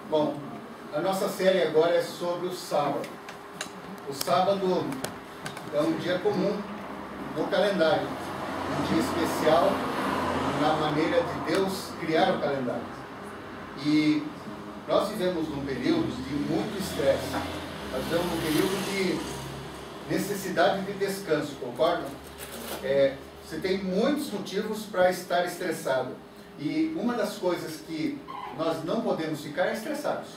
Bom, a nossa série agora é sobre o sábado. O sábado é um dia comum no calendário, um dia especial na maneira de Deus criar o calendário. E nós vivemos num período de muito estresse, nós vivemos num período de necessidade de descanso, concordam? Você tem muitos motivos para estar estressado. E uma das coisas que nós não podemos ficar é estressados.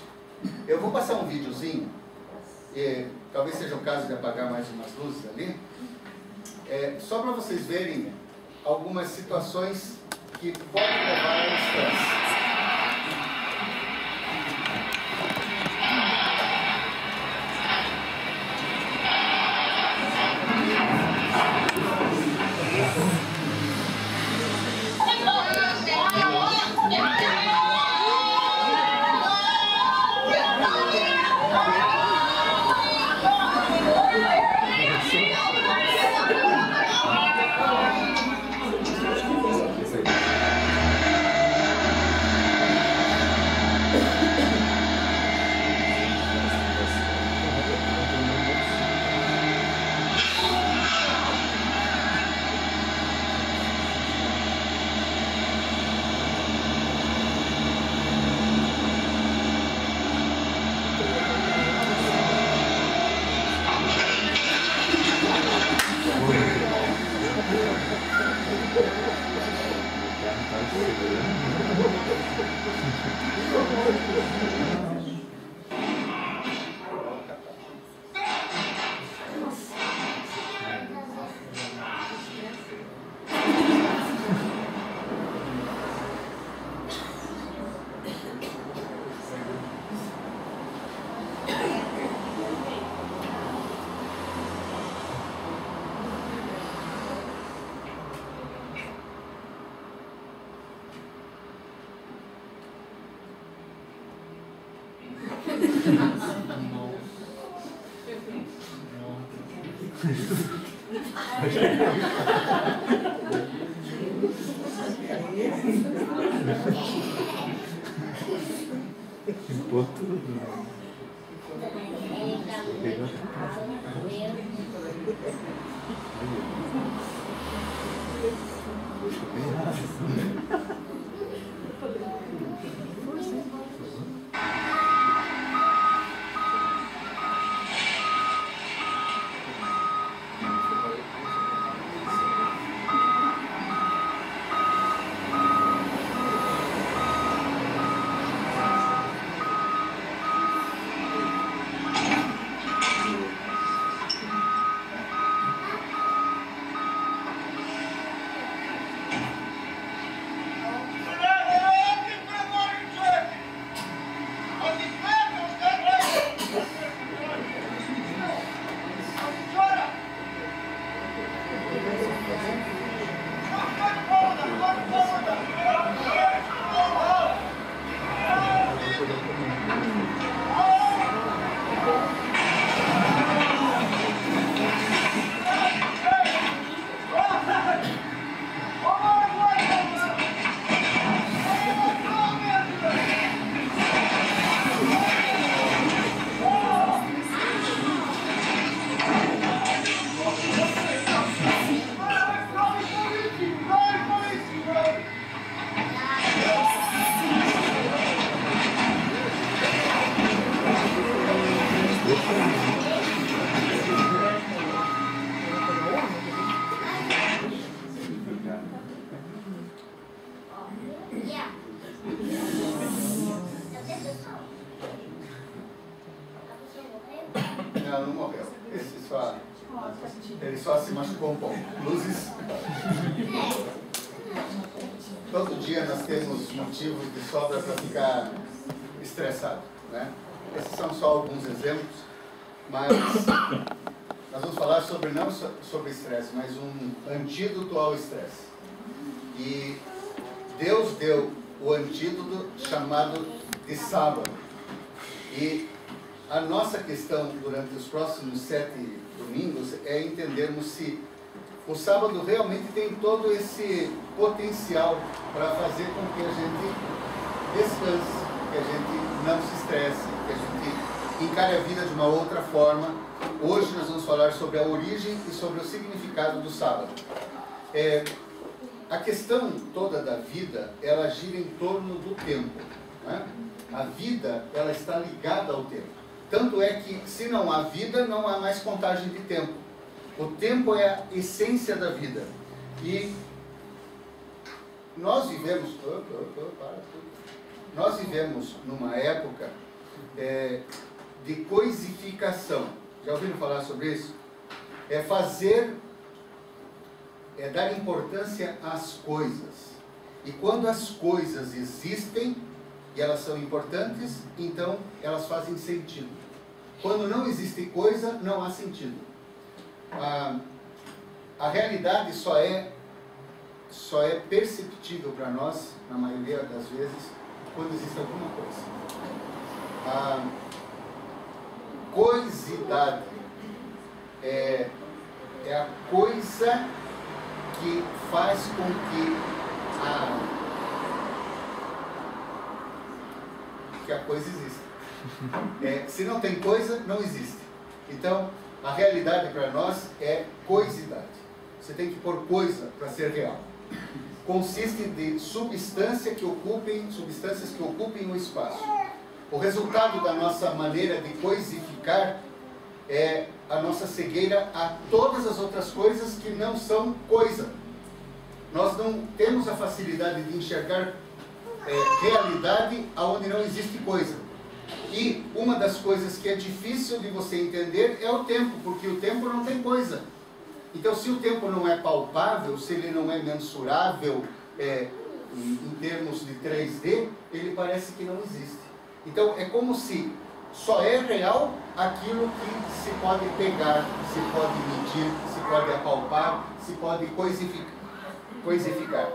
Eu vou passar um videozinho, talvez seja o caso de apagar mais umas luzes ali, só para vocês verem algumas situações que podem levar ao estresse. Não morreu. Ele só se machucou um pouco. Luzes. Todo dia nós temos motivos de sobra para ficar estressado, né? Esses são só alguns exemplos, mas nós vamos falar sobre, não sobre estresse, mas um antídoto ao estresse. E Deus deu o antídoto chamado de sábado. E a nossa questão durante os próximos 7 domingos é entendermos se o sábado realmente tem todo esse potencial para fazer com que a gente descanse. que a gente não se estresse, que a gente encare a vida de uma outra forma. Hoje nós vamos falar sobre a origem e sobre o significado do sábado. A questão toda da vida, ela gira em torno do tempo, né? A vida, ela está ligada ao tempo. Tanto é que, se não há vida, não há mais contagem de tempo. O tempo é a essência da vida. E nós vivemos... Nós vivemos numa época de coisificação. Já ouviram falar sobre isso? Dar importância às coisas. E quando as coisas existem e elas são importantes, então elas fazem sentido. Quando não existe coisa, não há sentido. A realidade só é perceptível para nós, na maioria das vezes, quando existe alguma coisa. A coisidade é a coisa que faz com que a coisa exista. Se não tem coisa, não existe. Então, a realidade para nós é coisidade. Você tem que pôr coisa para ser real. Consiste de substâncias que ocupem o espaço. O resultado da nossa maneira de coisificar é a nossa cegueira a todas as outras coisas que não são coisa. Nós não temos a facilidade de enxergar realidade onde não existe coisa. E uma das coisas que é difícil de você entender é o tempo, porque o tempo não tem coisa. Então, se o tempo não é palpável, se ele não é mensurável em termos de 3D, ele parece que não existe. Então, é como se só é real aquilo que se pode pegar, se pode medir, se pode apalpar, se pode coisificar.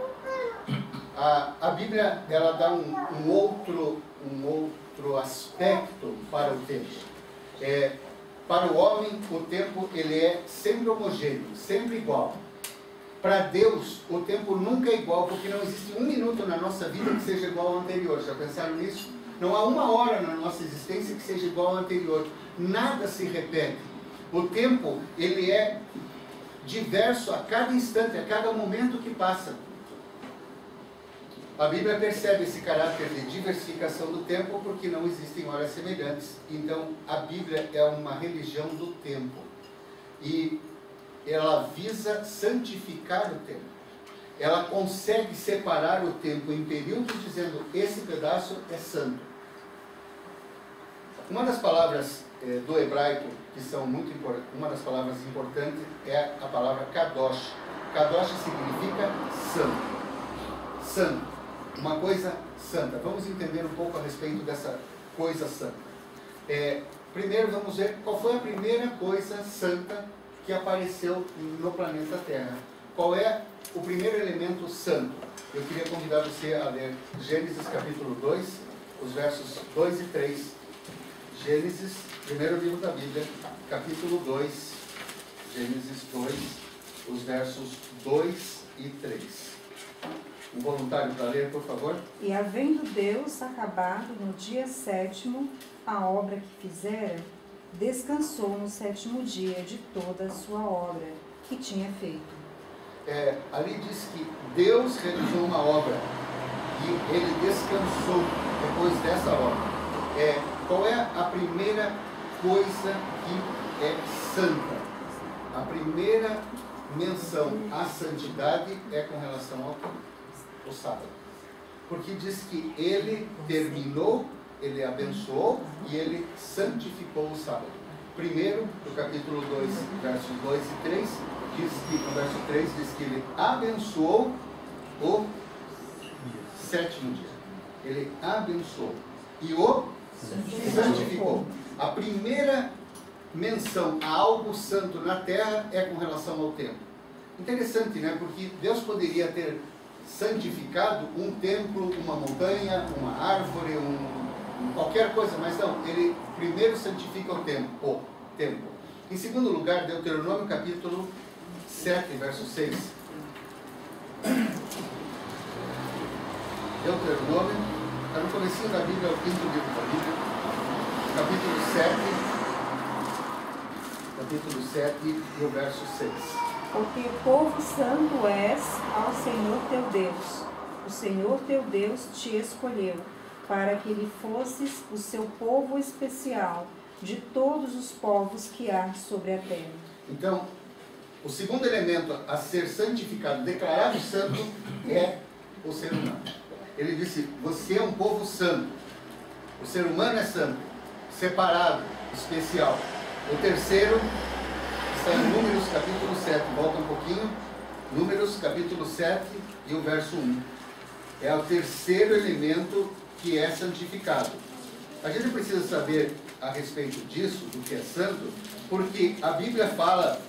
A Bíblia, ela dá um outro aspecto para o tempo. Para o homem, o tempo ele é sempre homogêneo, sempre igual. Para Deus, o tempo nunca é igual, porque não existe um minuto na nossa vida que seja igual ao anterior. Já pensaram nisso? Não há uma hora na nossa existência que seja igual ao anterior. Nada se repete. O tempo, ele é diverso a cada instante, a cada momento que passa. A Bíblia percebe esse caráter de diversificação do tempo porque não existem horas semelhantes. Então, a Bíblia é uma religião do tempo. E ela visa santificar o tempo. Ela consegue separar o tempo em períodos, dizendo, esse pedaço é santo. Uma das palavras do hebraico, que são muito importantes, uma das palavras importantes é a palavra kadosh. Kadosh significa santo. Santo. Uma coisa santa. Vamos entender um pouco a respeito dessa coisa santa. Primeiro vamos ver qual foi a primeira coisa santa que apareceu no planeta Terra. Qual é o primeiro elemento santo? Eu queria convidar você a ler Gênesis capítulo 2, os versos 2 e 3. Gênesis, primeiro livro da Bíblia, capítulo 2, Gênesis 2, os versos 2 e 3. Um voluntário para ler, por favor. E havendo Deus acabado no dia 7º a obra que fizera, descansou no 7º dia de toda a sua obra que tinha feito. Ali diz que Deus realizou uma obra e ele descansou depois dessa obra. Qual é a primeira coisa que é santa? A primeira menção à santidade é com relação ao o sábado. Porque diz que ele terminou, ele abençoou e ele santificou o sábado. Primeiro, no capítulo 2, versos 2 e 3, diz que, no verso 3, diz que ele abençoou o 7º dia. Ele abençoou e o santificou. A primeira menção a algo santo na terra é com relação ao templo. Interessante, né? Porque Deus poderia ter santificado um templo, uma montanha, uma árvore, qualquer coisa, mas não, ele primeiro santifica o templo. Em segundo lugar, Deuteronômio capítulo 7, verso 6. Deuteronômio está no comecinho da Bíblia, é o quinto livro da Bíblia, capítulo 7 e o verso 6. Porque povo santo és ao Senhor teu Deus. O Senhor teu Deus te escolheu, para que lhe fosses o seu povo especial de todos os povos que há sobre a terra. Então, o segundo elemento a ser santificado, declarado santo, é o ser humano. Ele disse, você é um povo santo. O ser humano é santo, separado, especial. O terceiro está em Números capítulo 7. Volta um pouquinho. Números capítulo 7 e o verso 1. É o terceiro elemento que é santificado. A gente precisa saber a respeito disso, do que é santo, porque a Bíblia fala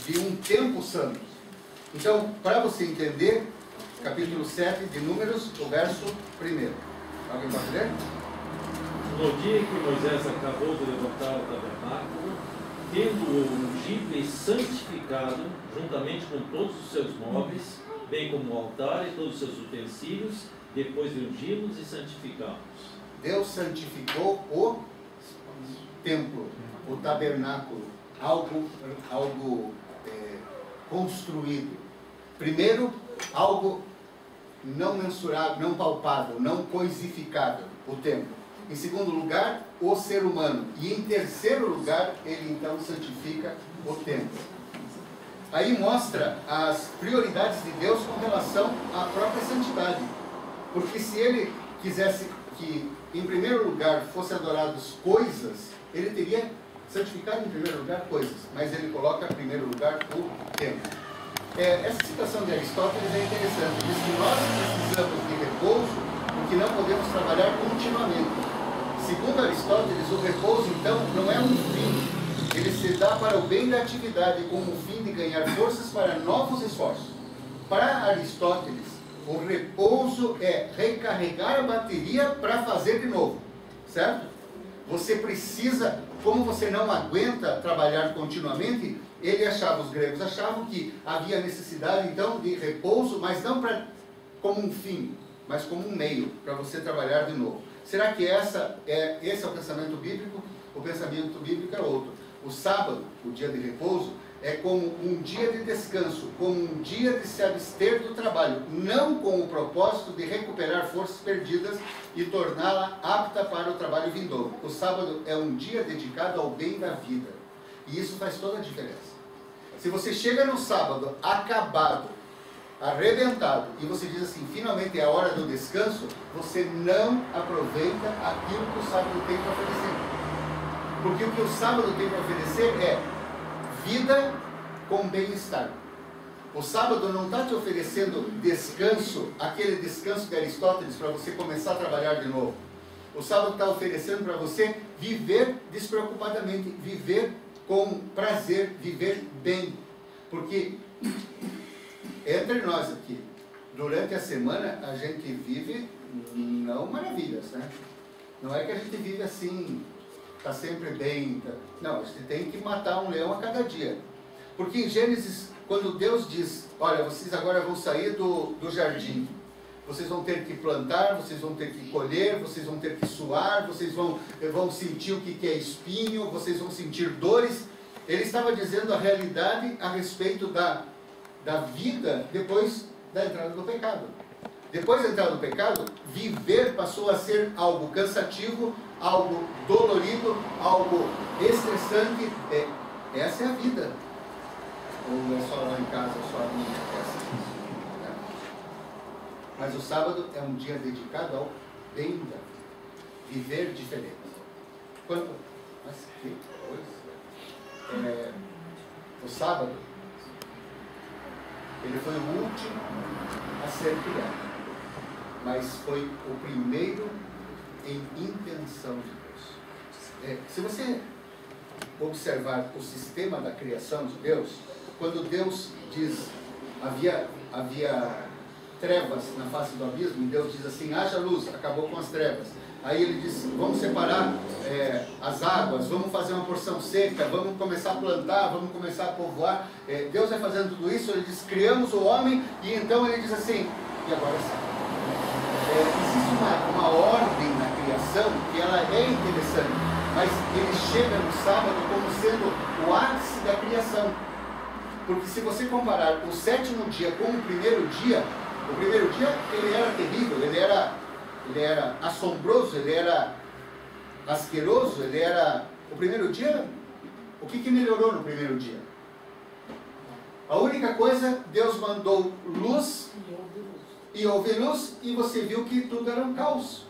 de um tempo santo. Então, para você entender, capítulo 7 de Números, o verso 1. Alguém pode ler? No dia que Moisés acabou de levantar o tabernáculo, tendo-o ungido e santificado, juntamente com todos os seus móveis, bem como o altar e todos os seus utensílios, depois de ungí-los e santificá-los. Deus santificou o templo, o tabernáculo, algo construído. Primeiro, algo não mensurável, não palpável, não coisificável, o templo. Em segundo lugar, o ser humano. E em terceiro lugar, ele então santifica o templo. Aí mostra as prioridades de Deus com relação à própria santidade. Porque se ele quisesse que, em primeiro lugar, fossem adoradas coisas, ele teria santificado em primeiro lugar coisas. Mas ele coloca em primeiro lugar o templo. Essa citação de Aristóteles é interessante. Diz que nós precisamos de repouso porque não podemos trabalhar continuamente. Segundo Aristóteles, o repouso, então, não é um fim. Ele se dá para o bem da atividade, como o fim de ganhar forças para novos esforços. Para Aristóteles, o repouso é recarregar a bateria para fazer de novo. Certo? Você precisa, como você não aguenta trabalhar continuamente, os gregos achavam que havia necessidade, então, de repouso, mas não como um fim, mas como um meio para você trabalhar de novo. Será que esse é o pensamento bíblico? O pensamento bíblico é outro. O sábado, o dia de repouso, é como um dia de descanso, como um dia de se abster do trabalho, não com o propósito de recuperar forças perdidas e torná-la apta para o trabalho vindouro. O sábado é um dia dedicado ao bem da vida. E isso faz toda a diferença. Se você chega no sábado acabado, arrebentado, e você diz assim, finalmente é a hora do descanso, você não aproveita aquilo que o sábado tem para oferecer. Porque o que o sábado tem para oferecer é vida com bem-estar. O sábado não está te oferecendo descanso, aquele descanso de Aristóteles para você começar a trabalhar de novo. O sábado está oferecendo para você viver despreocupadamente, viver com prazer, viver bem. Porque entre nós aqui, durante a semana, a gente vive não maravilhas, né? Não é que a gente vive assim, está sempre bem. Não, a gente tem que matar um leão a cada dia. Porque em Gênesis, quando Deus diz, olha, vocês agora vão sair do jardim, vocês vão ter que plantar, vocês vão ter que colher, vocês vão ter que suar, vocês vão sentir o que é espinho, vocês vão sentir dores. Ele estava dizendo a realidade a respeito da vida depois da entrada do pecado. Depois da entrada do pecado, viver passou a ser algo cansativo, algo dolorido, algo estressante. Essa é a vida. Ou é só lá em casa, só a minha? Mas o sábado é um dia dedicado ao bem da vida. Viver diferente. Mas que coisa! O sábado, ele foi o último a ser criado, mas foi o primeiro em intenção de Deus. Se você observar o sistema da criação de Deus, quando Deus diz, havia trevas na face do abismo, e Deus diz assim, haja luz, acabou com as trevas. Aí ele diz, vamos separar as águas, vamos fazer uma porção seca, vamos começar a plantar, vamos começar a povoar. Deus vai fazendo tudo isso, ele diz, criamos o homem, e então ele diz assim, e agora sim. Existe uma uma ordem na criação que ela é interessante, mas ele chega no sábado como sendo o ápice da criação. Porque se você comparar o sétimo dia com o primeiro dia ele era terrível, ele era assombroso, ele era asqueroso, o primeiro dia, o que melhorou no primeiro dia? A única coisa, Deus mandou luz e houve luz, e você viu que tudo era um caos.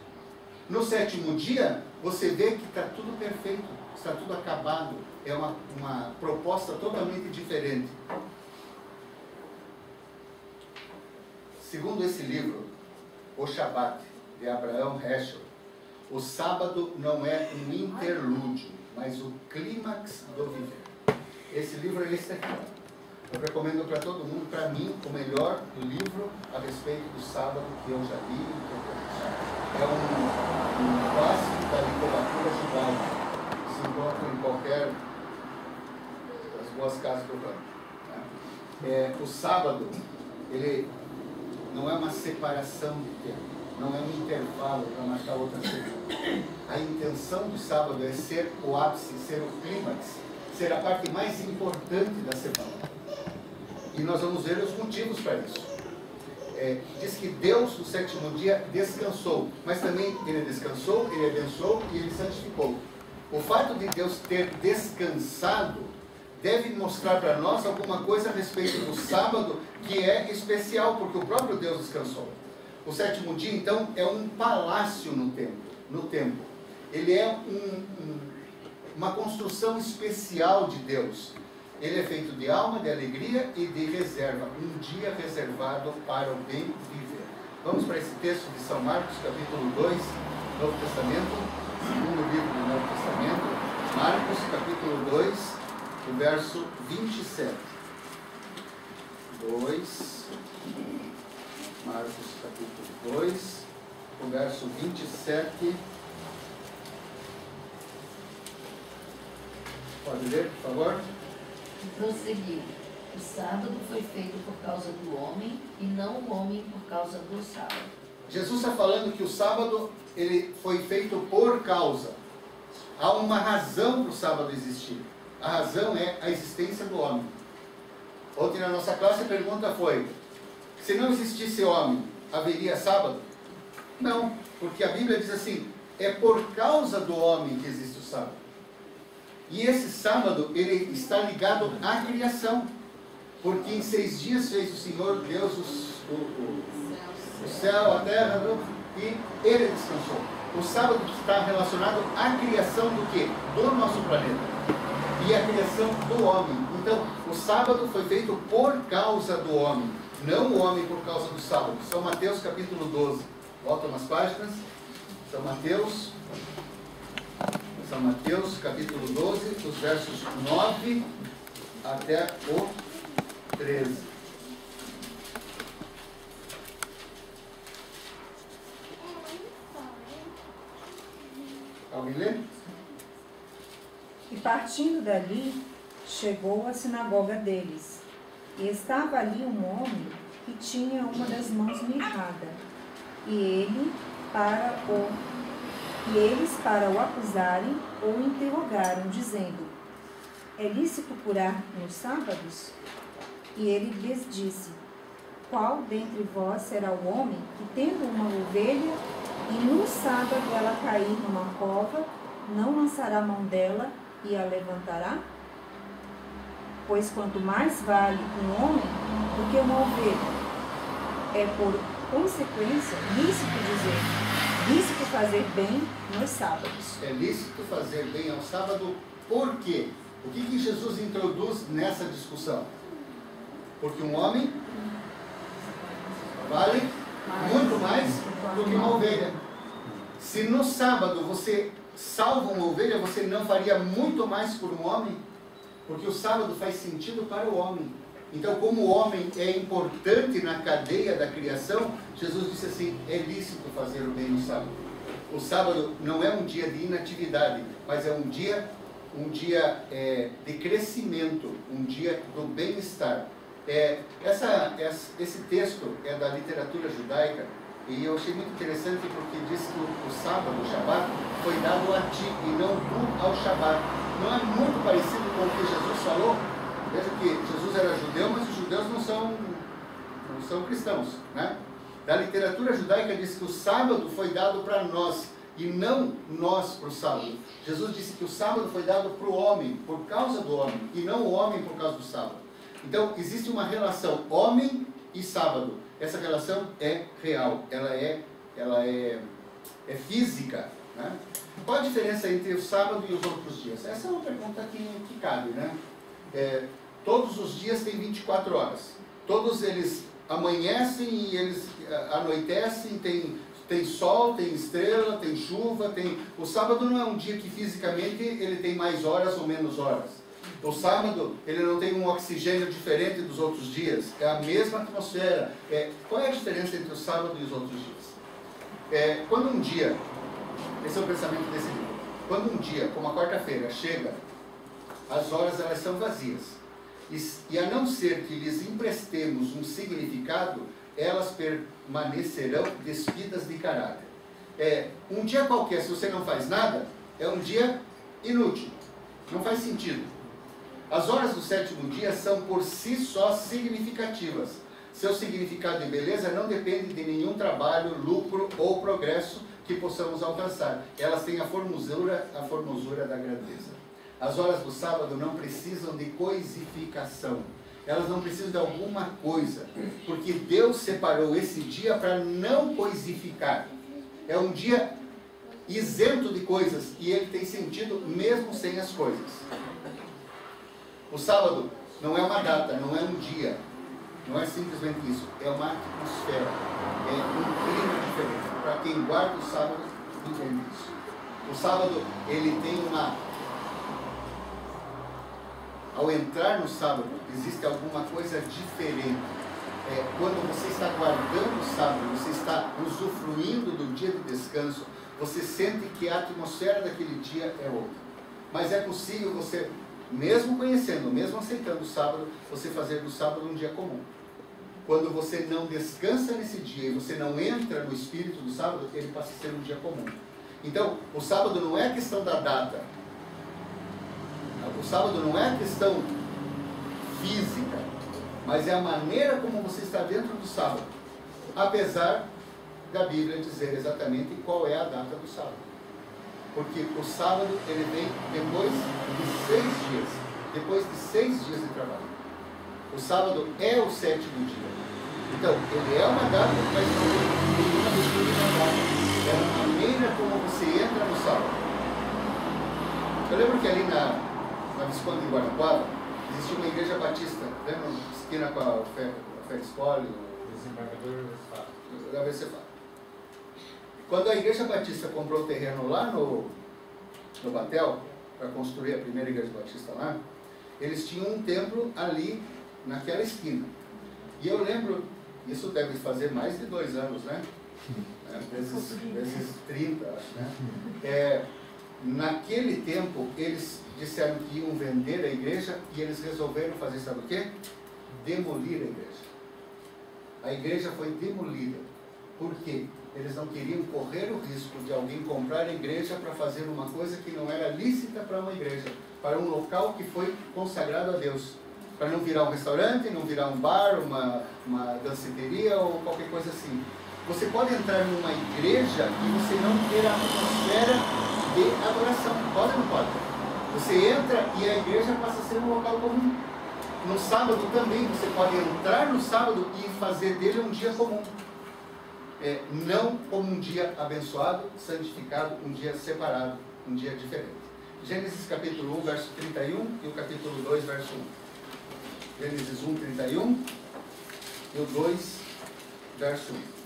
No sétimo dia, você vê que está tudo perfeito, está tudo acabado, é uma proposta totalmente diferente. Segundo esse livro, O Shabat, de Abraham Heschel, o sábado não é um interlúdio, mas o clímax do viver. Esse livro é esse aqui. Eu recomendo para todo mundo, para mim, o melhor livro a respeito do sábado que eu já li. É um clássico da literatura judaica. Se encontra em qualquer das boas casas do ramo. O sábado, ele não é uma separação de tempo, não é um intervalo para marcar outra semana. A intenção do sábado é ser o ápice, ser o clímax, ser a parte mais importante da semana. E nós vamos ver os motivos para isso. Diz que Deus, no sétimo dia, descansou, mas também ele descansou, ele abençoou e ele santificou. O fato de Deus ter descansado deve mostrar para nós alguma coisa a respeito do sábado que é especial, porque o próprio Deus descansou. O sétimo dia, então, é um palácio no templo. Ele é uma construção especial de Deus. Ele é feito de alma, de alegria e de reserva. Um dia reservado para o bem viver. Vamos para esse texto de São Marcos, capítulo 2, Novo Testamento, segundo livro do Novo Testamento. Marcos, capítulo 2, o verso 27. Marcos, capítulo 2, o verso 27. Pode ler, por favor? Prosseguiu. O sábado foi feito por causa do homem e não o homem por causa do sábado. Jesus está falando que o sábado ele foi feito por causa. Há uma razão para o sábado existir. A razão é a existência do homem. Ontem na nossa classe a pergunta foi: se não existisse homem, haveria sábado? Não, porque a Bíblia diz assim: é por causa do homem que existe o sábado. E esse sábado, ele está ligado à criação. Porque em 6 dias fez o Senhor Deus o céu, a terra, e ele descansou. O sábado está relacionado à criação do quê? Do nosso planeta. E a criação do homem. Então, o sábado foi feito por causa do homem, não o homem por causa do sábado. São Mateus capítulo 12. Volta umas páginas. São Mateus capítulo 12, os versos 9 até o 13. Alguém lê? E partindo dali, chegou à sinagoga deles. E estava ali um homem que tinha uma das mãos mirrada. E eles, para o acusarem, o interrogaram, dizendo: é lícito curar nos sábados? E ele lhes disse: qual dentre vós será o homem que, tendo uma ovelha, e no sábado ela cair numa cova, não lançará a mão dela e a levantará? Pois quanto mais vale um homem do que uma ovelha. É por consequência lícito fazer bem nos sábados. É lícito fazer bem ao sábado, por quê? O que Jesus introduz nessa discussão? Porque um homem vale muito mais do que uma ovelha. Se no sábado você salva uma ovelha, você não faria muito mais por um homem? Porque o sábado faz sentido para o homem. Então, como o homem é importante na cadeia da criação, Jesus disse assim: é lícito fazer o bem no sábado. O sábado não é um dia de inatividade, mas é um dia de crescimento, um dia do bem-estar. Esse texto é da literatura judaica. E eu achei muito interessante porque diz que o sábado, o Shabat, foi dado a ti e não tu ao Shabat. Não é muito parecido com o que Jesus falou? Veja que Jesus era judeu, mas os judeus não são cristãos, né? Da literatura judaica diz que o sábado foi dado para nós e não nós para o sábado. Jesus disse que o sábado foi dado para o homem, por causa do homem, e não o homem por causa do sábado. Então, existe uma relação homem e sábado. Essa relação é real, ela é física, né? Qual a diferença entre o sábado e os outros dias? Essa é uma pergunta que cabe, né? Todos os dias têm 24 horas. Todos eles amanhecem e eles anoitecem, tem sol, tem estrela, tem chuva, O sábado não é um dia que fisicamente ele tem mais horas ou menos horas. O sábado, ele não tem um oxigênio diferente dos outros dias. É a mesma atmosfera. Qual é a diferença entre o sábado e os outros dias? Quando um dia, esse é o pensamento desse livro, quando um dia, como a quarta-feira, chega, as horas elas são vazias. E a não ser que lhes emprestemos um significado, elas permanecerão despidas de caráter. Um dia qualquer, se você não faz nada, é um dia inútil. Não faz sentido. As horas do sétimo dia são por si só significativas. Seu significado e beleza não depende de nenhum trabalho, lucro ou progresso que possamos alcançar. Elas têm a formosura da grandeza. As horas do sábado não precisam de coisificação. Elas não precisam de alguma coisa. Porque Deus separou esse dia para não coisificar. É um dia isento de coisas. E ele tem sentido mesmo sem as coisas. O sábado não é uma data, não é um dia. Não é simplesmente isso. É uma atmosfera. É um clima diferente. Para quem guarda o sábado, entende isso. O sábado, ele tem uma... Ao entrar no sábado, existe alguma coisa diferente. Quando você está guardando o sábado, você está usufruindo do dia de descanso, você sente que a atmosfera daquele dia é outra. Mas é possível você, mesmo conhecendo, mesmo aceitando o sábado, você fazer do sábado um dia comum. Quando você não descansa nesse dia e você não entra no espírito do sábado, ele passa a ser um dia comum. Então, o sábado não é a questão da data. O sábado não é a questão física, mas é a maneira como você está dentro do sábado. Apesar da Bíblia dizer exatamente qual é a data do sábado. Porque o sábado, ele vem depois de 6 dias. Depois de 6 dias de trabalho. O sábado é o sétimo dia. Então, ele é uma data, mas não é nenhuma determinada data. É a maneira como você entra no sábado. Eu lembro que ali na Visconde de Guarapuava, existia uma igreja batista, lembra? Esquina com a Fé Escola, o desembargador da VCFA. Quando a igreja batista comprou o terreno lá no Batel, para construir a primeira igreja batista lá, eles tinham um templo ali, naquela esquina. E eu lembro, isso deve fazer mais de 2 anos, né? Vezes 30, acho, né? Naquele tempo, eles disseram que iam vender a igreja e eles resolveram fazer, sabe o quê? Demolir a igreja. A igreja foi demolida. Por quê? Eles não queriam correr o risco de alguém comprar a igreja para fazer uma coisa que não era lícita para uma igreja, para um local que foi consagrado a Deus. Para não virar um restaurante, não virar um bar, uma danceteria ou qualquer coisa assim. Você pode entrar numa igreja e você não ter a atmosfera de adoração. Pode ou não pode? Você entra e a igreja passa a ser um local comum. No sábado também, você pode entrar no sábado e fazer dele um dia comum. Não como um dia abençoado, santificado, um dia separado, um dia diferente. Gênesis capítulo 1, verso 31 e o capítulo 2, verso 1. Gênesis 1, 31 e o 2, verso 1.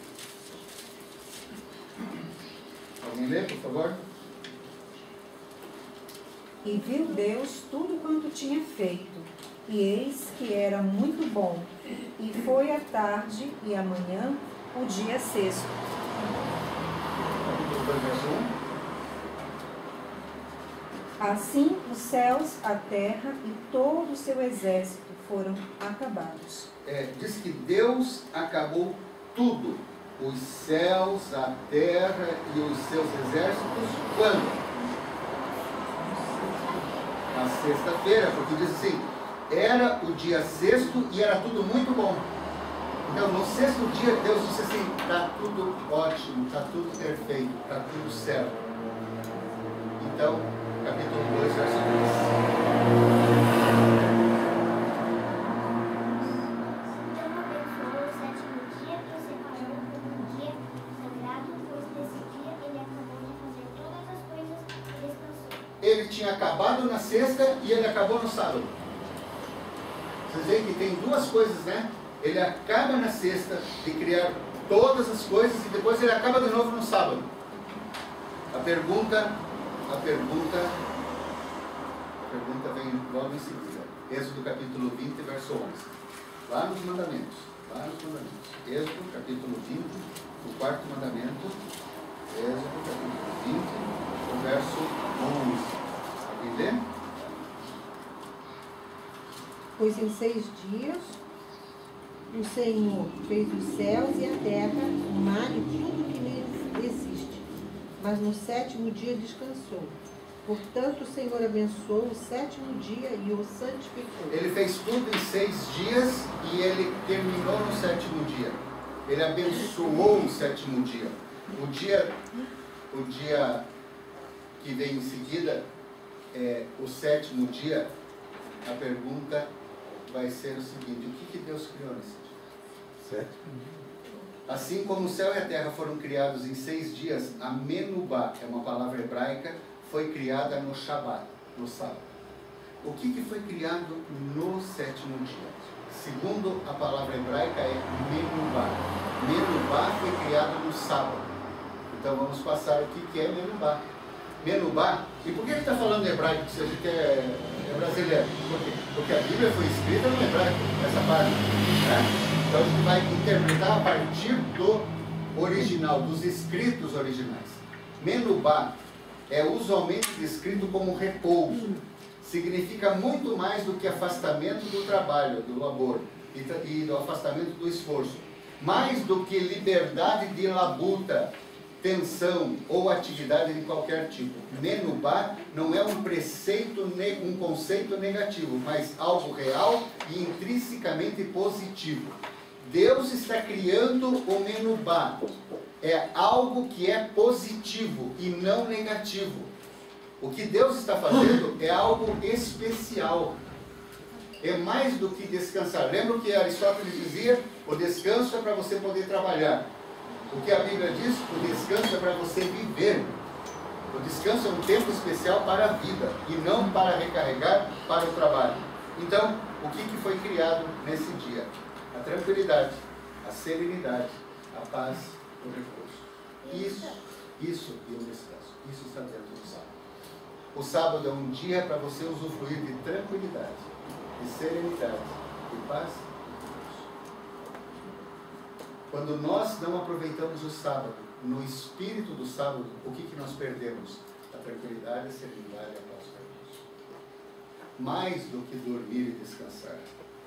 Alguém lê, por favor? E viu Deus tudo quanto tinha feito, e eis que era muito bom. E foi a tarde e a manhã, o dia sexto. Capítulo 2, verso 1. Assim os céus, a terra e todo o seu exército foram acabados. Diz que Deus acabou tudo. os céus, a terra e os seus exércitos, quando? Na sexta-feira, porque diz assim, era o dia sexto e era tudo muito bom. Então, no sexto dia, Deus disse assim, está tudo ótimo, está tudo perfeito, está tudo certo. Então, capítulo 2, verso 3. Ele tinha acabado na sexta e ele acabou no sábado. Vocês veem que tem duas coisas, né? Ele acaba na sexta de criar todas as coisas e depois ele acaba de novo no sábado. A pergunta vem logo em seguida. Êxodo capítulo 20, verso 11. Lá nos mandamentos. Êxodo capítulo 20, o quarto mandamento. Êxodo capítulo 20, o verso 11. Alguém lê? Pois em 6 dias o Senhor fez os céus e a terra, o mar e tudo que neles existe. Mas no 7º dia descansou. Portanto, o Senhor abençoou o 7º dia e o santificou. Ele fez tudo em 6 dias e ele terminou no 7º dia. Ele abençoou o 7º dia. O dia que vem em seguida, o 7º dia, a pergunta vai ser o seguinte: o que Deus criou nesse dia? Assim como o céu e a terra foram criados em 6 dias, a Menubá, que é uma palavra hebraica, foi criada no Shabat, no sábado. O que foi criado no 7º dia? Segundo a palavra hebraica é Menubá. Menubá foi criado no sábado. Então vamos passar o que é Menubá. Menubá, e por que ele está falando hebraico se a gente é brasileiro? Por quê? Porque a Bíblia foi escrita no hebraico, essa parte, né? Então a gente vai interpretar a partir do original, dos escritos originais. Menubá é usualmente descrito como repouso. Significa muito mais do que afastamento do trabalho, do labor e do afastamento do esforço. Mais do que liberdade de labuta, tensão ou atividade de qualquer tipo. Menubá não é um preceito, um conceito negativo, mas algo real e intrinsecamente positivo. Deus está criando o Menubá. É algo que é positivo e não negativo. O que Deus está fazendo é algo especial. É mais do que descansar. Lembra o que Aristóteles dizia? O descanso é para você poder trabalhar. O que a Bíblia diz? O descanso é para você viver. O descanso é um tempo especial para a vida e não para recarregar para o trabalho. Então, o que foi criado nesse dia? A tranquilidade, a serenidade, a paz, o repouso. Isso e o descanso. Isso está dentro do sábado. O sábado é um dia para você usufruir de tranquilidade, de serenidade, de paz. Quando nós não aproveitamos o sábado, no espírito do sábado, o que nós perdemos? A tranquilidade, a serenidade e a paz. Mais do que dormir e descansar,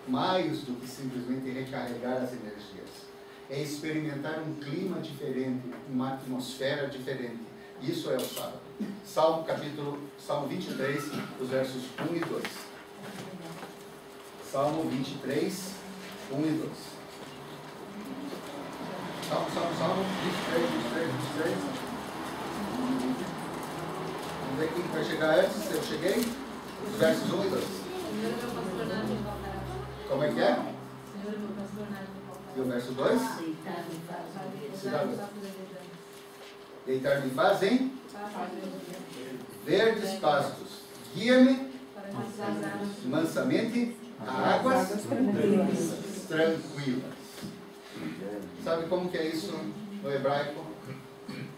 mais do que simplesmente recarregar as energias, é experimentar um clima diferente, uma atmosfera diferente. Isso é o sábado. Salmo 23, os versos 1 e 2. Salmo 23, 1 e 2. Salmo 23. Vamos ver quem vai chegar antes. Eu cheguei. Os versos 1 e 2. Como é que é? E o verso 2? Deitar-me faz em verdes pastos. Guia-me mansamente a águas tranquilas. Sabe como que é isso no hebraico?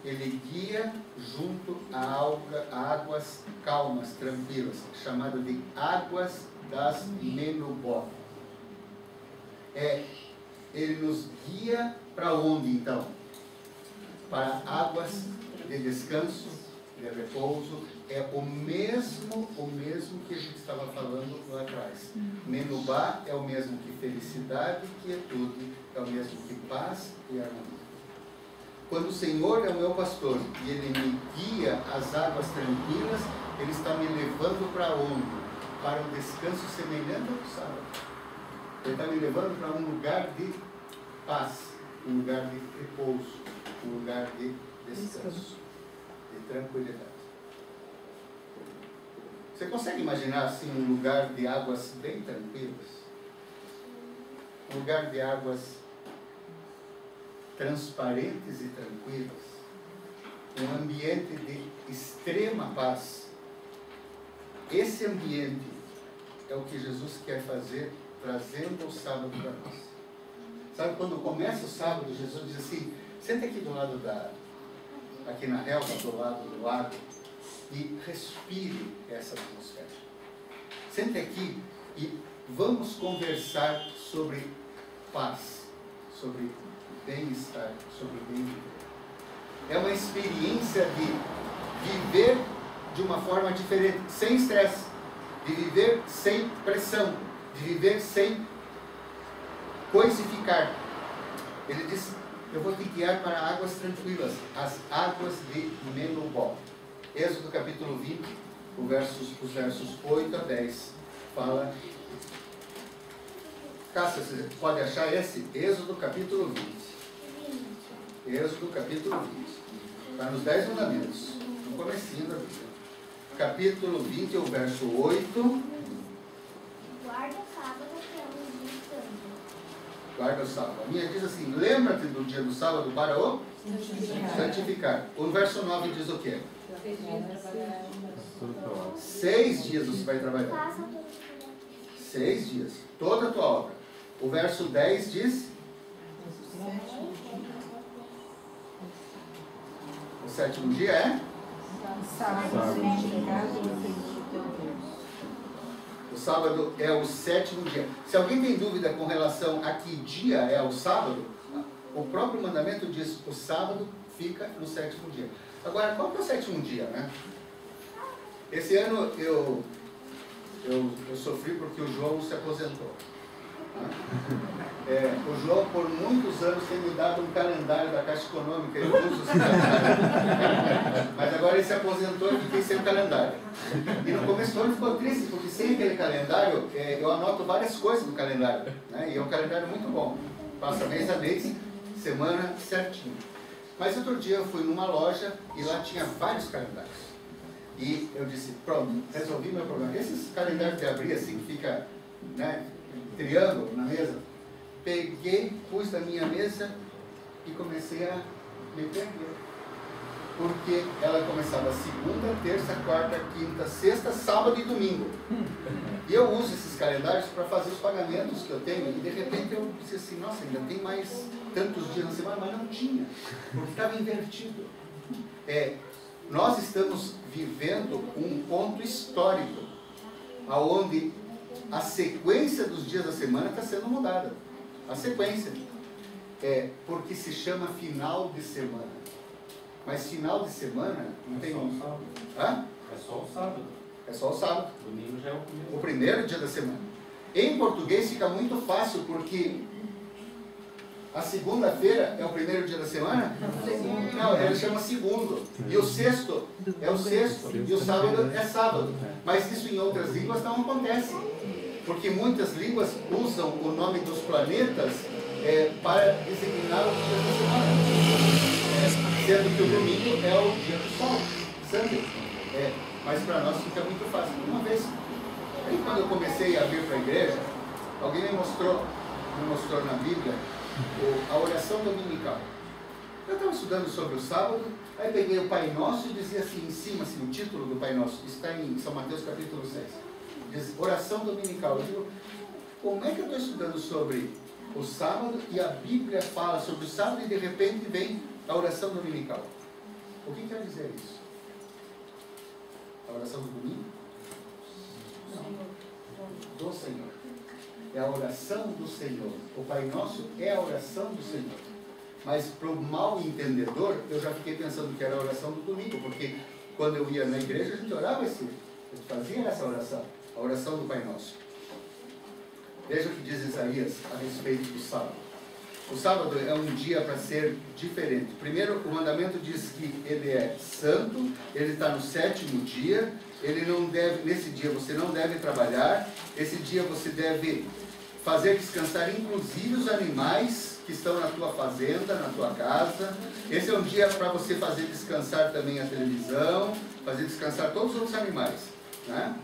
Ele guia junto a águas calmas, tranquilas, chamado de águas das Menubó. Ele nos guia para onde então? Para águas de descanso, de repouso. É o mesmo que a gente estava falando lá atrás. Menubá é o mesmo que felicidade, quietude, é o mesmo que paz e harmonia. quando o Senhor é o meu pastor e Ele me guia às águas tranquilas, Ele está me levando para onde? Para um descanso semelhante ao sábado. Ele está me levando para um lugar de paz, um lugar de repouso, um lugar de descanso, de tranquilidade. Você consegue imaginar assim um lugar de águas bem tranquilas? Um lugar de águas transparentes e tranquilas, um ambiente de extrema paz. Esse ambiente é o que Jesus quer fazer, trazendo o sábado para nós. Sabe, quando começa o sábado, Jesus diz assim: senta aqui do lado aqui na relva, do lado do lago, e respire essa atmosfera. Sente aqui e vamos conversar sobre paz, sobre bem-estar, sobre bem-viver. É uma experiência de viver de uma forma diferente, sem estresse, de viver sem pressão, de viver sem coisificar. Ele diz: eu vou te guiar para águas tranquilas, as águas de Menubó. Êxodo capítulo 20, os versos 8 a 10, fala. Cássia, você pode achar esse? Êxodo capítulo 20. Êxodo capítulo 20. Está nos 10 mandamentos, no comecinho da Bíblia. Capítulo 20, o verso 8. Guarda o sábado que é um dia santo. Guarda o sábado. A minha diz assim: lembra-te do dia do sábado para o santificar. O verso 9 diz o quê? 6 dias você vai trabalhar. Faça tudo. 6 dias. Toda a tua obra. O verso 10 diz: o sétimo dia é? O sábado é o sétimo dia. Se alguém tem dúvida com relação a que dia é o sábado, o próprio mandamento diz: o sábado fica no sétimo dia. Agora, qual que é o sétimo dia, né? Esse ano eu sofri porque o João se aposentou. O João, por muitos anos, tem me dado um calendário da Caixa Econômica. Eu uso esse calendário. Mas agora ele se aposentou e fiquei sem o calendário. E no começo do ano ficou triste, porque sem aquele calendário, eu anoto várias coisas no calendário. Né? E é um calendário muito bom. Passa mês a mês, semana certinho. Mas outro dia eu fui numa loja e lá tinha vários calendários. E eu disse: pronto, resolvi meu problema. Esses calendários de abrir assim, que fica, né, triângulo na mesa. Peguei, pus na minha mesa e comecei a me perder. Porque ela começava segunda, terça, quarta, quinta, sexta, sábado e domingo. E eu uso esses calendários para fazer os pagamentos que eu tenho. E de repente eu disse assim: nossa, ainda tem mais tantos dias na semana, mas não tinha, porque estava invertido. Nós estamos vivendo um ponto histórico, onde a sequência dos dias da semana está sendo mudada. A sequência. Porque se chama final de semana. Mas final de semana não tem um sábado. Hã? É só o sábado. É só o sábado. Domingo já é O primeiro dia da semana. Em português fica muito fácil, porque a segunda-feira é o primeiro dia da semana? Não, ele chama segundo. E o sexto é o sexto. E o sábado é sábado. Mas isso em outras línguas não acontece. Porque muitas línguas usam o nome dos planetas para designar os dias da semana. Sendo que o domingo é o dia do sol, Sunday. Mas para nós fica muito fácil. Uma vez, aí quando eu comecei a vir para a igreja, alguém me mostrou na Bíblia a oração dominical. Eu estava estudando sobre o sábado, aí peguei o Pai Nosso e dizia assim em cima, assim, o título do Pai Nosso, está em São Mateus capítulo 6. Diz oração dominical. Eu digo: como é que eu estou estudando sobre o sábado e a Bíblia fala sobre o sábado e de repente vem a oração dominical? O que quer dizer isso? A oração do domingo? Não. Do Senhor. É a oração do Senhor. O Pai Nosso é a oração do Senhor. Mas para o mal entendedor, eu já fiquei pensando que era a oração do domingo, porque quando eu ia na igreja, a gente orava a gente fazia essa oração, a oração do Pai Nosso. Veja o que diz Isaías a respeito do sábado. O sábado é um dia para ser diferente. Primeiro, o mandamento diz que ele é santo, ele está no 7º dia, ele não deve, nesse dia você não deve trabalhar, esse dia você deve fazer descansar inclusive os animais que estão na tua fazenda, na tua casa. Esse é um dia para você fazer descansar também a televisão, fazer descansar todos os outros animais, né?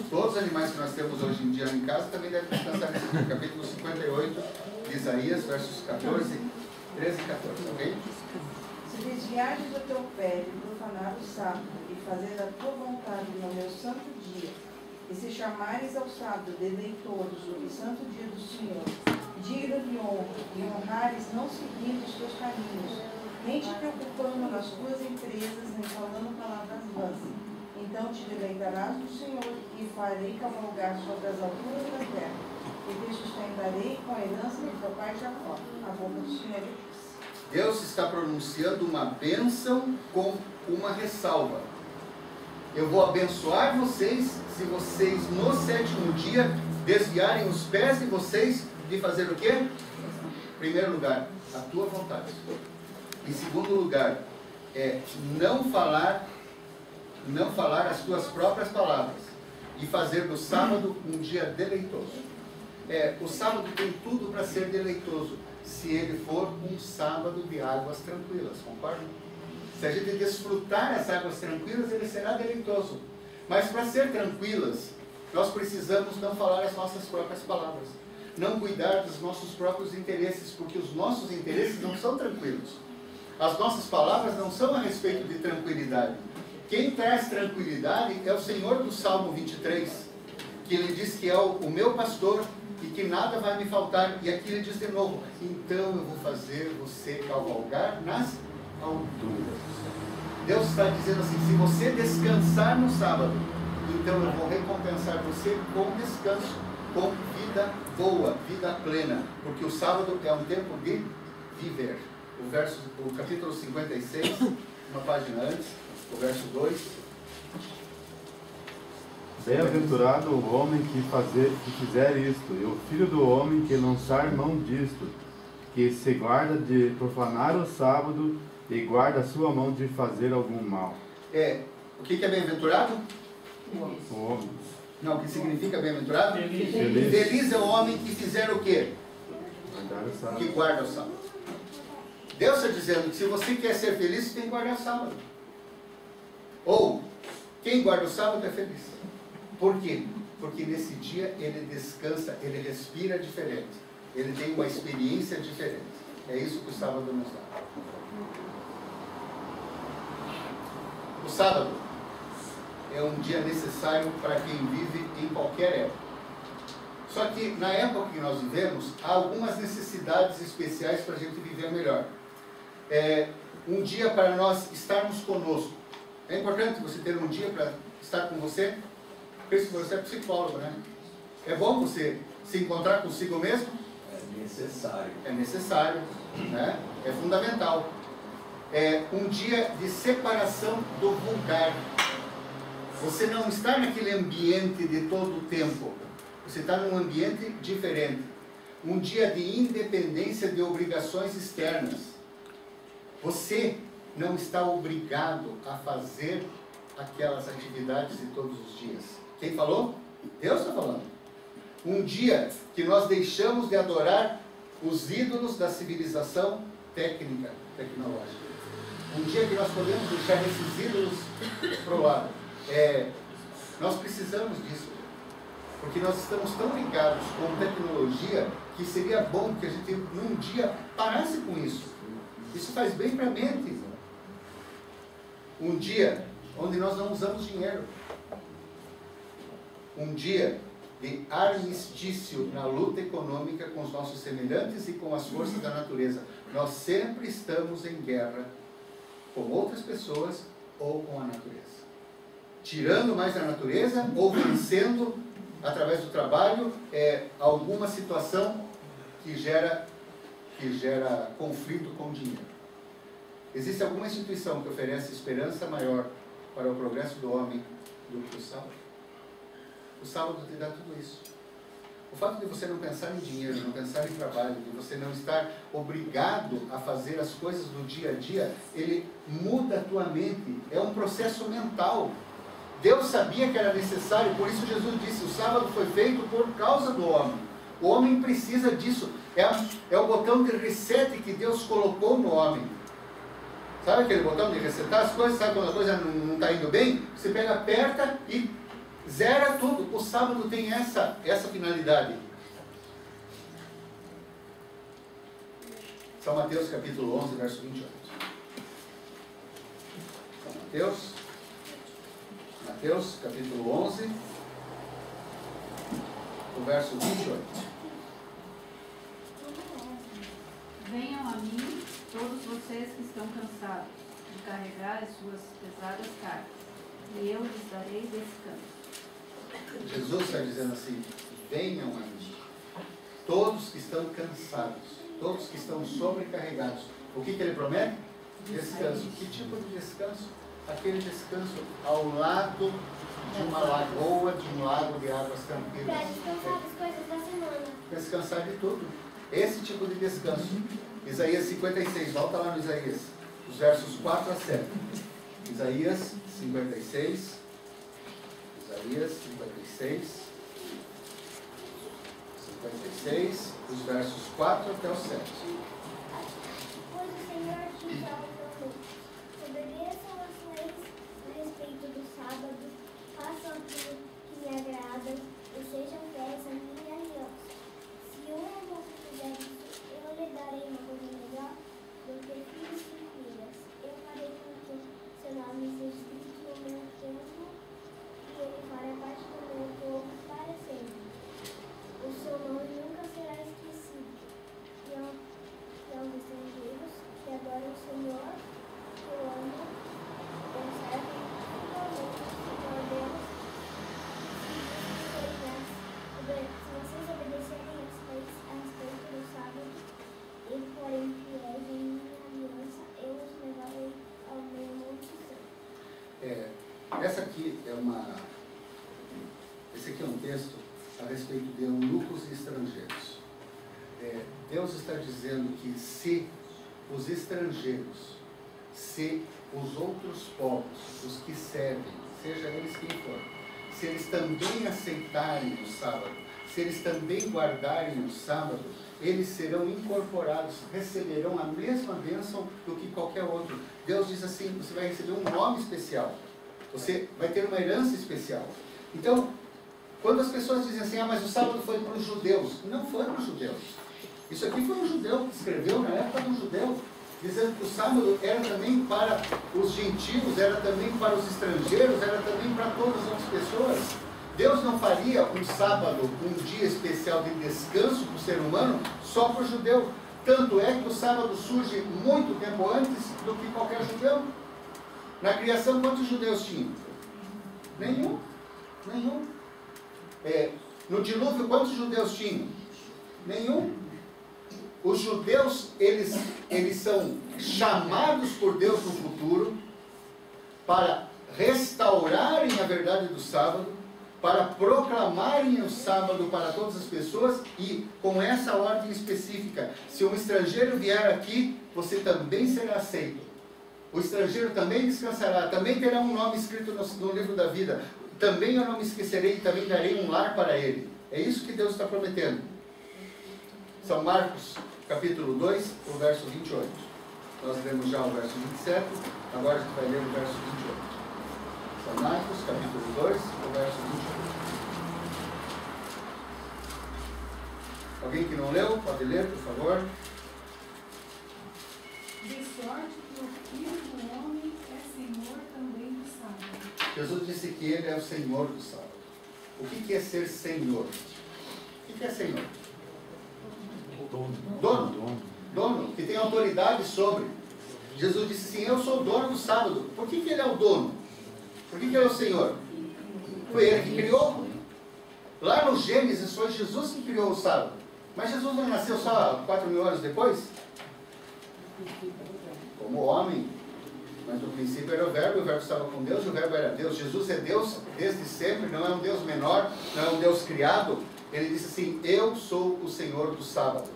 Todos os animais que nós temos hoje em dia em casa também devem descansar nesse dia. Capítulo 58 de Isaías, versos 13 e 14, ok? Se desviares do teu pé de profanar o sábado e fazer a tua vontade no meu santo dia, e se chamares ao sábado deleitoso e santo dia do Senhor, digno de honra, e honrares não seguindo os teus caminhos, nem te preocupando nas tuas empresas, nem falando palavras vãs, então te deleitarás do Senhor e farei cavalgar sobre as alturas da terra, e te sustentarei com a herança de teu pai Jacó. A boca do Senhor diz. Deus está pronunciando uma bênção com uma ressalva. Eu vou abençoar vocês se vocês no 7º dia desviarem os pés de vocês de fazer o quê? Em primeiro lugar, a tua vontade. Em segundo lugar, não falar as tuas próprias palavras e fazer do sábado um dia deleitoso. O sábado tem tudo para ser deleitoso, se ele for um sábado de águas tranquilas, concorda? Se a gente desfrutar as águas tranquilas, ele será deleitoso. Mas para ser tranquilas, nós precisamos não falar as nossas próprias palavras, não cuidar dos nossos próprios interesses, porque os nossos interesses não são tranquilos. As nossas palavras não são a respeito de tranquilidade. Quem traz tranquilidade é o Senhor do Salmo 23, que ele diz que é o meu pastor e que nada vai me faltar. E aqui ele diz de novo, então eu vou fazer você cavalgar nas alturas. Deus está dizendo assim, se você descansar no sábado, então eu vou recompensar você com descanso, com vida boa, vida plena, porque o sábado é um tempo de viver. O capítulo 56, uma página antes, o verso 2. Bem-aventurado o homem que fizer isto, e o filho do homem que lançar mão disto, que se guarda de profanar o sábado e guarda a sua mão de fazer algum mal. O que é bem-aventurado? O homem. Não, o que significa bem-aventurado? Feliz. Feliz é o homem que fizer o quê? Guardar o sábado. Que guarda o sábado. Deus está dizendo que se você quer ser feliz, você tem que guardar o sábado. Ou, quem guarda o sábado é feliz. Por quê? Porque nesse dia ele descansa, ele respira diferente. Ele tem uma experiência diferente. É isso que o sábado nos dá. O sábado é um dia necessário para quem vive em qualquer época. Só que na época que nós vivemos, há algumas necessidades especiais para a gente viver melhor. Um dia para nós estarmos conosco. É importante você ter um dia para estar com você. Porque você é psicólogo, né? É bom você se encontrar consigo mesmo? É necessário. É necessário, né? É fundamental. É um dia de separação do vulgar. Você não está naquele ambiente de todo o tempo. Você está num ambiente diferente. Um dia de independência de obrigações externas. Você não está obrigado a fazer aquelas atividades de todos os dias. Quem falou? Deus está falando. Um dia que nós deixamos de adorar os ídolos da civilização tecnológica. Um dia que nós podemos deixar esses ídolos para o lado. Nós precisamos disso. Porque nós estamos tão ligados com tecnologia que seria bom que a gente num dia parasse com isso. Isso faz bem para a mente. Um dia onde nós não usamos dinheiro. Um dia de armistício na luta econômica com os nossos semelhantes e com as forças da natureza. Nós sempre estamos em guerra com outras pessoas ou com a natureza. Tirando mais a natureza ou vencendo através do trabalho alguma situação que gera conflito com o dinheiro. Existe alguma instituição que oferece esperança maior para o progresso do homem do que o sábado? O sábado te dá tudo isso. O fato de você não pensar em dinheiro, não pensar em trabalho, de você não estar obrigado a fazer as coisas do dia a dia, ele muda a tua mente. É um processo mental. Deus sabia que era necessário, por isso Jesus disse, o sábado foi feito por causa do homem. O homem precisa disso. É o botão de reset que Deus colocou no homem. Sabe aquele botão de resetar as coisas? Sabe quando a coisa não está indo bem? Você pega, aperta e zera tudo. O sábado tem essa finalidade. São Mateus capítulo 11, verso 28. São Mateus capítulo 11, o verso 28. Venham a mim, todos vocês que estão cansados de carregar as suas pesadas cargas, e eu lhes darei descanso. Jesus está dizendo assim, venham a mim, todos que estão cansados, todos que estão sobrecarregados. O que ele promete? Descanso. Que tipo de descanso? Aquele descanso ao lado de uma lagoa, de um lago de águas tranquilas. Para descansar das coisas da semana. Descansar de tudo. Esse tipo de descanso. Isaías 56, volta lá no Isaías, os versos 4 a 7. Isaías 56, os versos 4 até o 7. Pois o Senhor diz ao povo, obedeçam as leis a respeito do sábado, façam aquilo que me agrada e sejam fiéis à minha aliança. Se uma moça fizer isso, eu lhe darei uma coisa melhor do que filhos e filhas. Eu farei com que seu nome seja escrito no meu templo e ele fará parte do meu povo para sempre. O seu nome nunca será esquecido. E aos estrangeiros que adoram o Senhor, que o amam, conservem fielmente o Senhor Deus. Se vocês obedecerem às leis a respeito do sábado e forem fiéis em minha aliança, eu os levarei ao meu monte santo. Esse aqui é um texto a respeito de eunucos e estrangeiros. Deus está dizendo que se os estrangeiros, se os outros povos, os que servem, seja eles quem for, se eles também aceitarem o sábado, se eles também guardarem o sábado, eles serão incorporados, receberão a mesma bênção do que qualquer outro. Deus diz assim, você vai receber um nome especial, você vai ter uma herança especial. Então, quando as pessoas dizem assim, mas o sábado foi para os judeus, não foi para os judeus. Isso aqui foi um judeu que escreveu na época do judeu, dizendo que o sábado era também para os gentios, era também para os estrangeiros, era também para todas as pessoas. Deus não faria um sábado, um dia especial de descanso para o ser humano, só para o judeu. Tanto é que o sábado surge muito tempo antes do que qualquer judeu. Na criação, quantos judeus tinham? Nenhum. No dilúvio, quantos judeus tinham? Nenhum. Os judeus, eles são chamados por Deus no futuro para restaurarem a verdade do sábado, para proclamarem o sábado para todas as pessoas e com essa ordem específica. Se um estrangeiro vier aqui, você também será aceito. O estrangeiro também descansará, também terá um nome escrito no livro da vida. Também eu não me esquecerei e também darei um lar para ele. É isso que Deus está prometendo. São Marcos, capítulo 2, o verso 28. Nós lemos já o verso 27, agora a gente vai ler o verso 28. São Marcos, capítulo 2, o verso 28. Alguém que não leu, pode ler, por favor. De sorte que o Filho do Homem é Senhor também do sábado. Jesus disse que Ele é o Senhor do sábado. O que é ser Senhor? O que é Senhor? Dono, que tem autoridade sobre. Jesus disse assim, eu sou o dono do sábado. Por que Ele é o dono? Por que Ele é o Senhor? Foi Ele que criou. Lá no Gênesis foi Jesus que criou o sábado. Mas Jesus não nasceu só 4.000 anos depois? Como homem, Mas no princípio era o Verbo estava com Deus, e o Verbo era Deus. Jesus é Deus desde sempre, não é um Deus menor, não é um Deus criado. Ele disse assim: eu sou o Senhor do sábado.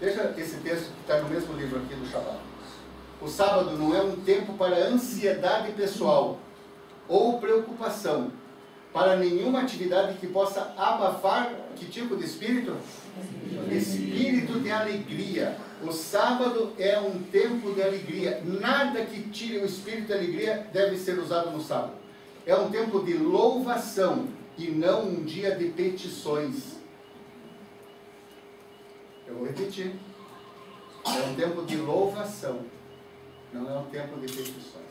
Veja esse texto que está no mesmo livro aqui do Shabbat. O sábado não é um tempo para ansiedade pessoal ou preocupação, para nenhuma atividade que possa abafar que tipo de espírito? Espírito de alegria. O sábado é um tempo de alegria. Nada que tire o espírito de alegria deve ser usado no sábado. É um tempo de louvação e não um dia de petições. Eu vou repetir. É um tempo de louvação, não é um tempo de petições.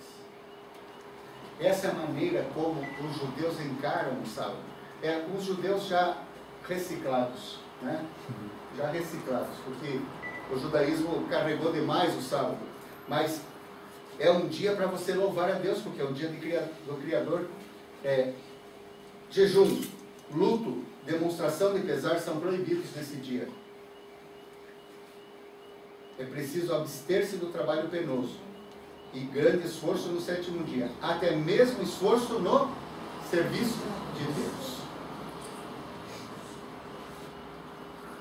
Essa é a maneira como os judeus encaram o sábado. Os judeus já reciclados, né? Já reciclados, porque o judaísmo carregou demais o sábado. Mas é um dia para você louvar a Deus, porque é o dia do Criador. Jejum, luto, demonstração de pesar são proibidos nesse dia. É preciso abster-se do trabalho penoso e grande esforço no sétimo dia, até mesmo esforço no serviço de Deus.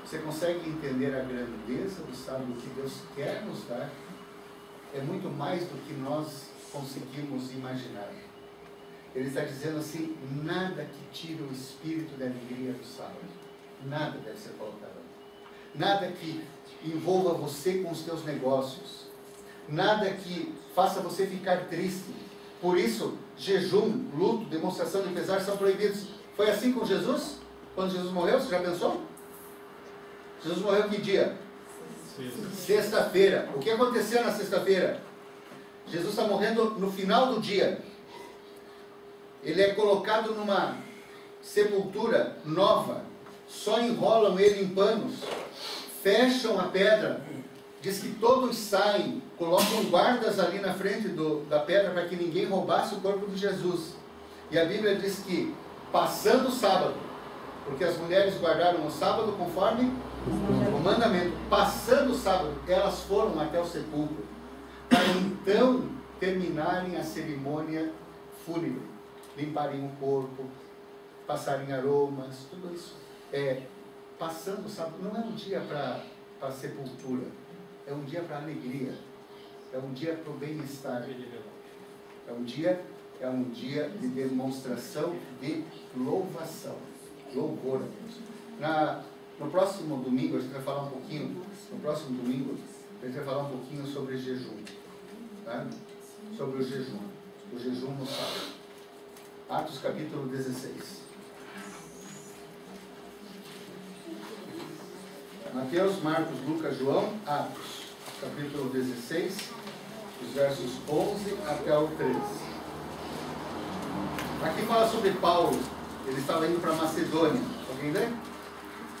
Você consegue entender a grandeza do sábado que Deus quer nos dar? É muito mais do que nós conseguimos imaginar. Ele está dizendo assim: nada que tire o espírito da alegria do sábado. Nada deve ser colocado. Nada que envolva você com os teus negócios. Nada que faça você ficar triste. Por isso, jejum, luto, demonstração de pesar são proibidos. Foi assim com Jesus? Quando Jesus morreu, você já pensou? Jesus morreu que dia? Sexta-feira. O que aconteceu na sexta-feira? Jesus está morrendo no final do dia. Ele é colocado numa sepultura nova. Só enrolam ele em panos. Fecham a pedra. Diz que todos saem, colocam guardas ali na frente da pedra para que ninguém roubasse o corpo de Jesus. E a Bíblia diz que, passando o sábado, porque as mulheres guardaram o sábado conforme o mandamento, passando o sábado, elas foram até o sepulcro, para então terminarem a cerimônia fúnebre, limparem o corpo, passarem aromas, tudo isso. Passando o sábado, não é um dia para sepultura, é um dia para alegria, é um dia para o bem-estar, é um dia de demonstração de louvação, louvor a Deus. No próximo domingo a gente vai falar um pouquinho, sobre jejum, tá? Sobre o jejum no sábado. Atos capítulo 16. Mateus, Marcos, Lucas, João, Atos, capítulo 16, os versos 11 até o 13. Aqui fala sobre Paulo, ele estava indo para Macedônia. Alguém lê?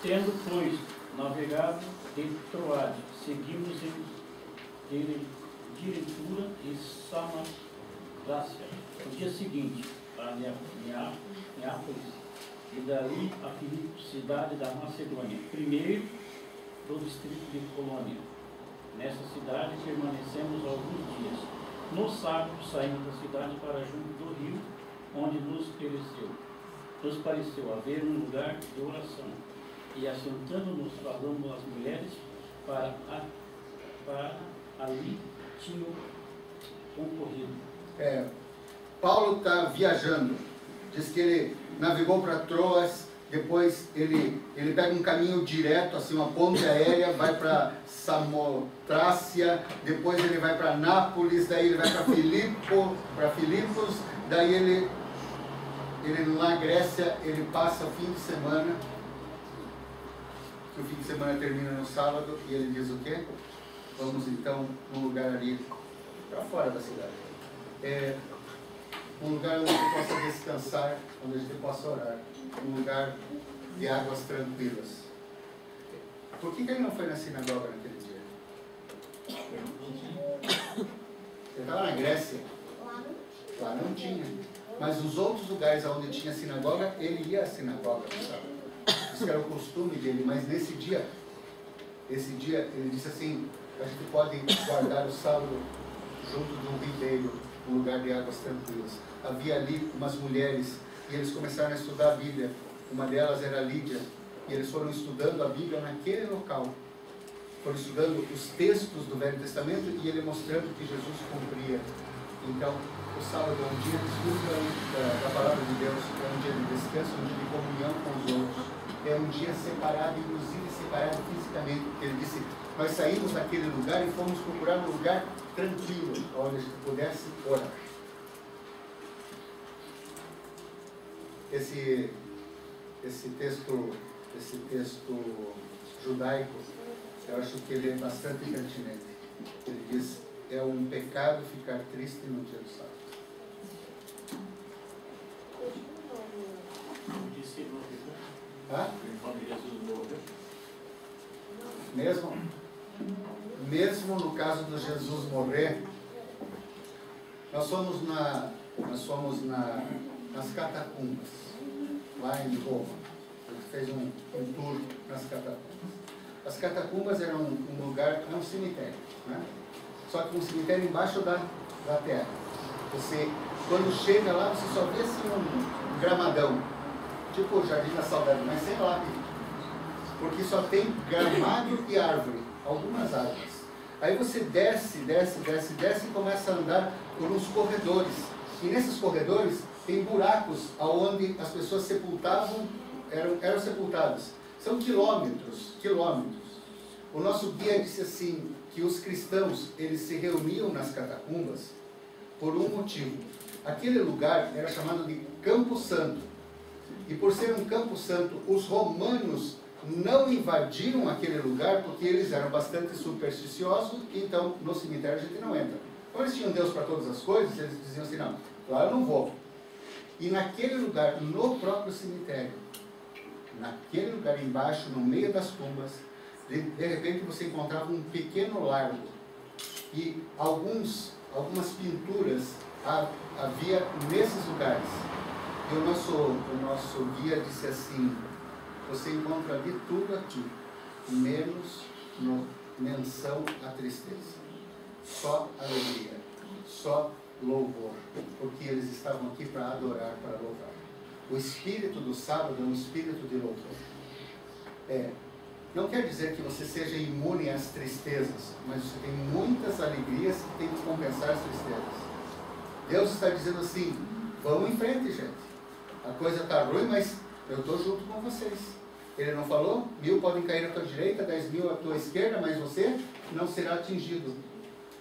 Tendo, pois, navegado de Troade, seguimos em Diretura e Samotracia. No dia seguinte, para Neápolis, e dali a Filipos, cidade da Macedônia, primeiro do distrito de Colônia. Nessa cidade permanecemos alguns dias. No sábado saímos da cidade para junto do rio, onde nos pareceu haver um lugar de oração. E assentando-nos, falamos às mulheres para ali tinham concorrido. Paulo está viajando. Diz que ele navegou para Troas, depois ele pega um caminho direto, assim, uma ponte aérea, vai para Samotrácia, depois ele vai para Nápoles, daí ele vai para Filipos, daí ele na Grécia, ele passa o fim de semana, que o fim de semana termina no sábado, e ele diz o quê? Vamos então num lugar ali, para fora da cidade. Um lugar onde a gente possa descansar, onde a gente possa orar, um lugar de águas tranquilas. Por que ele não foi na sinagoga naquele dia? Ele estava na Grécia, lá não tinha. Mas os outros lugares onde tinha sinagoga, ele ia à sinagoga, sabe? Isso era o costume dele, mas esse dia ele disse assim: a gente pode guardar o sábado junto de um ribeiro, um lugar de águas tranquilas. Havia ali umas mulheres e eles começaram a estudar a Bíblia. Uma delas era Lídia, e eles foram estudando a Bíblia naquele local. Foram estudando os textos do Velho Testamento e ele mostrando que Jesus cumpria. Então, o sábado é um dia de estudo da palavra de Deus, é um dia de descanso, um dia de comunhão com os outros. É um dia separado, inclusive separado fisicamente. Ele disse, nós saímos daquele lugar e fomos procurar um lugar tranquilo, onde a gente pudesse orar. Esse texto judaico, eu acho que ele é bastante pertinente. Ele diz, é um pecado ficar triste no dia do sábado. Mesmo no caso de Jesus morrer, nós fomos nas catacumbas, lá em Roma. Ele fez um tour nas catacumbas. As catacumbas eram um lugar, é um cemitério, né? Só que um cemitério embaixo da terra. Você, quando chega lá, você só vê assim um gramadão, tipo o Jardim da Saudade, mas sem lápide, porque só tem gramado e árvore, algumas árvores. Aí você desce e começa a andar por uns corredores. E nesses corredores tem buracos onde as pessoas sepultavam, eram sepultadas. São quilômetros. O nosso guia disse assim, que os cristãos, eles se reuniam nas catacumbas por um motivo. Aquele lugar era chamado de Campo Santo. E por ser um Campo Santo, os romanos não invadiram aquele lugar porque eles eram bastante supersticiosos, então no cemitério a gente não entra. Como eles tinham Deus para todas as coisas, eles diziam assim, não, lá eu não vou. E naquele lugar, no próprio cemitério, naquele lugar embaixo, no meio das tumbas, de repente você encontrava um pequeno largo e algumas pinturas havia nesses lugares. E o nosso guia disse assim, você encontra de tudo aqui, menos menção à tristeza. Só alegria, só louvor, porque eles estavam aqui para adorar, para louvar. O espírito do sábado é um espírito de louvor. Não quer dizer que você seja imune às tristezas, mas você tem muitas alegrias que tem que compensar as tristezas. Deus está dizendo assim, vamos em frente, gente. A coisa está ruim, mas eu estou junto com vocês. Ele não falou? 1000 podem cair à tua direita, 10.000 à tua esquerda, mas você não será atingido.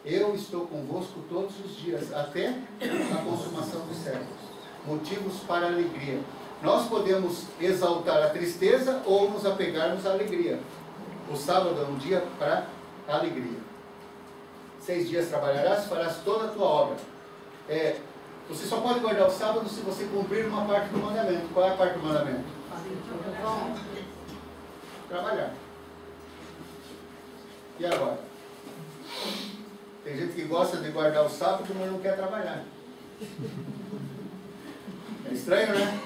Eu estou convosco todos os dias, até a consumação dos séculos. Motivos para a alegria. Nós podemos exaltar a tristeza ou nos apegarmos à alegria. O sábado é um dia para a alegria. 6 dias trabalharás, farás toda a tua obra. Você só pode guardar o sábado se você cumprir uma parte do mandamento. Qual é a parte do mandamento? Trabalhar. E agora? Tem gente que gosta de guardar o sábado, mas não quer trabalhar. É estranho, né?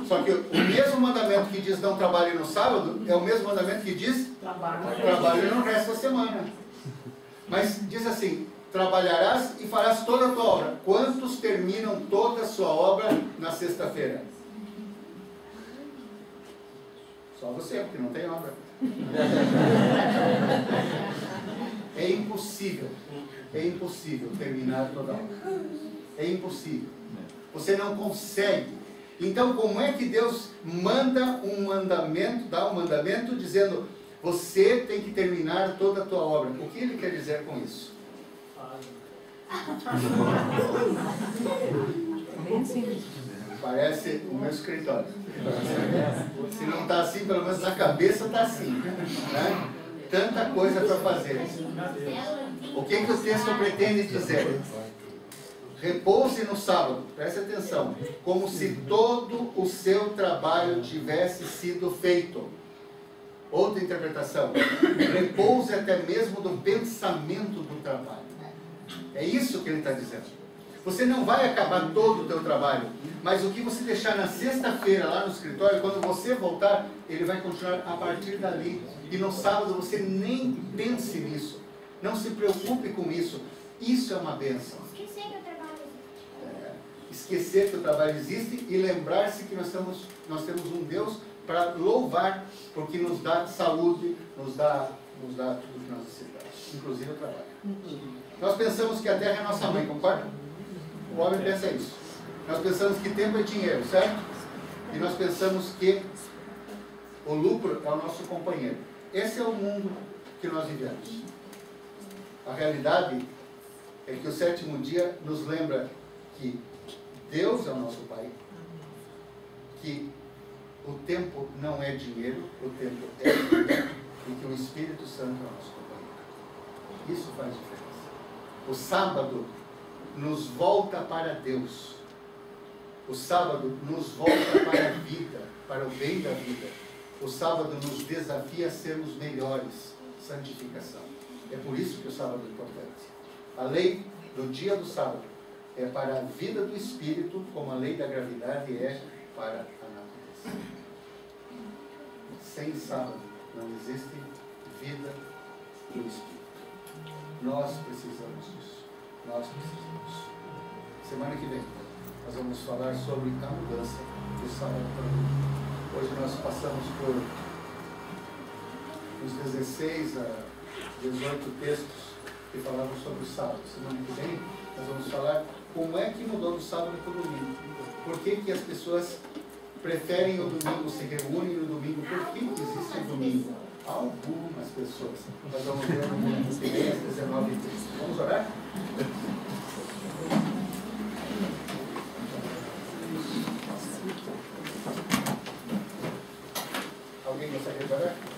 Só que o mesmo mandamento que diz não trabalhe no sábado é o mesmo mandamento que diz trabalhe no resto da semana. Mas diz assim, trabalharás e farás toda a tua obra. Quantos terminam toda a sua obra na sexta-feira? Só você, porque não tem obra. É impossível terminar toda a obra. É impossível. Você não consegue. Então, como é que Deus manda um mandamento, dá um mandamento dizendo, você tem que terminar toda a tua obra? O que ele quer dizer com isso? Parece o meu escritório. Se não está assim, pelo menos na cabeça está assim, né? Tanta coisa para fazer. O que o texto pretende dizer? Repouse no sábado, preste atenção, como se todo o seu trabalho tivesse sido feito. Outra interpretação, repouse até mesmo do pensamento do trabalho. É isso que ele está dizendo. Você não vai acabar todo o teu trabalho, mas o que você deixar na sexta-feira lá no escritório, quando você voltar, ele vai continuar a partir dali. E no sábado você nem pense nisso, não se preocupe com isso. Isso é uma bênção. Esquecer que o trabalho existe. Esquecer que o trabalho existe e lembrar-se que nós temos um Deus para louvar, porque nos dá saúde, nos dá tudo que nós necessitamos, inclusive o trabalho. Nós pensamos que a terra é nossa mãe, concorda? O homem pensa isso. Nós pensamos que tempo é dinheiro, certo? E nós pensamos que o lucro é o nosso companheiro. Esse é o mundo que nós vivemos. A realidade é que o sétimo dia nos lembra que Deus é o nosso Pai, que o tempo não é dinheiro, o tempo é dinheiro, e que o Espírito Santo é o nosso companheiro. Isso faz diferença. O sábado nos volta para Deus. O sábado nos volta para a vida, para o bem da vida. O sábado nos desafia a sermos melhores. Santificação. É por isso que o sábado é importante. A lei do dia do sábado é para a vida do Espírito, como a lei da gravidade é para a natureza. Sem sábado não existe vida do Espírito. Nós precisamos disso. Nós precisamos. Semana que vem nós vamos falar sobre a mudança do sábado para o domingo. Hoje nós passamos por uns 16 a 18 textos que falavam sobre o sábado. Semana que vem nós vamos falar como é que mudou do sábado para o domingo. Por que as pessoas preferem o domingo, se reúnem no domingo? Por que existe o domingo? Algumas pessoas. Nós vamos ver no mundo às 19h30. Vamos orar? Alguém gostaria de orar?